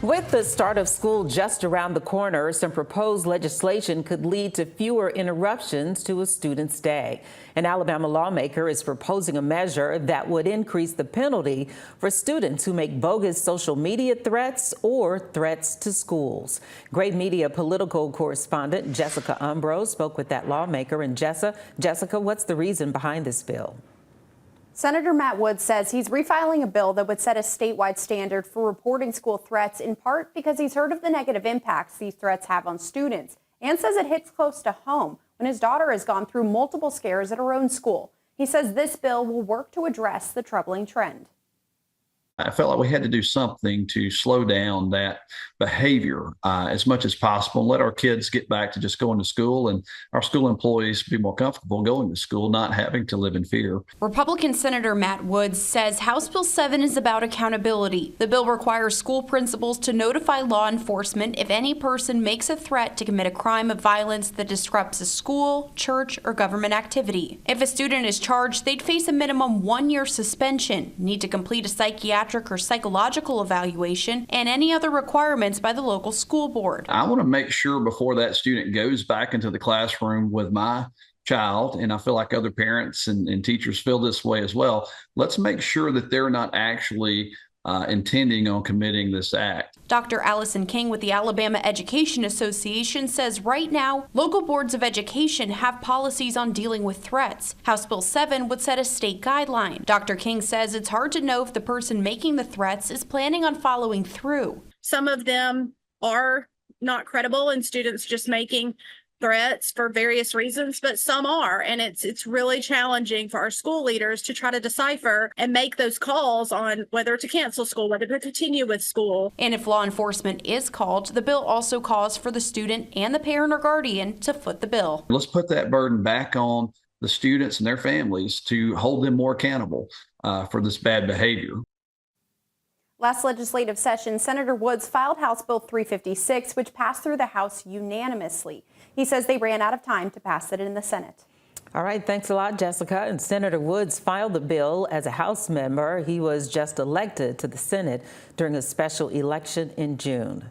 With the start of school just around the corner, some proposed legislation could lead to fewer interruptions to a student's day. An Alabama lawmaker is proposing a measure that would increase the penalty for students who make bogus social media threats or threats to schools. Great Media political correspondent Jessica Umbro spoke with that lawmaker. And Jessica, what's the reason behind this bill? Senator Matt Woods says he's refiling a bill that would set a statewide standard for reporting school threats, in part because he's heard of the negative impacts these threats have on students, and says it hits close to home when his daughter has gone through multiple scares at her own school. He says this bill will work to address the troubling trend. I felt like we had to do something to slow down that behavior as much as possible and let our kids get back to just going to school and our school employees be more comfortable going to school, not having to live in fear. Republican Senator Matt Woods says House Bill 7 is about accountability. The bill requires school principals to notify law enforcement if any person makes a threat to commit a crime of violence that disrupts a school, church, or government activity. If a student is charged, they'd face a minimum 1-year suspension, need to complete a psychiatric or psychological evaluation, and any other requirements by the local school board. I want to make sure before that student goes back into the classroom with my child, and I feel like other parents and teachers feel this way as well, let's make sure that they're not actually intending on committing this act. Dr. Allison King with the Alabama Education Association says right now, local boards of education have policies on dealing with threats. House Bill 7 would set a state guideline. Dr. King says it's hard to know if the person making the threats is planning on following through. Some of them are not credible and students just making threats for various reasons, but some are, and it's really challenging for our school leaders to try to decipher and make those calls on whether to cancel school, whether to continue with school. And if law enforcement is called, the bill also calls for the student and the parent or guardian to foot the bill. Let's put that burden back on the students and their families to hold them more accountable for this bad behavior. Last legislative session, Senator Woods filed House Bill 356, which passed through the House unanimously. He says they ran out of time to pass it in the Senate. All right, thanks a lot, Jessica. And Senator Woods filed the bill as a House member. He was just elected to the Senate during a special election in June.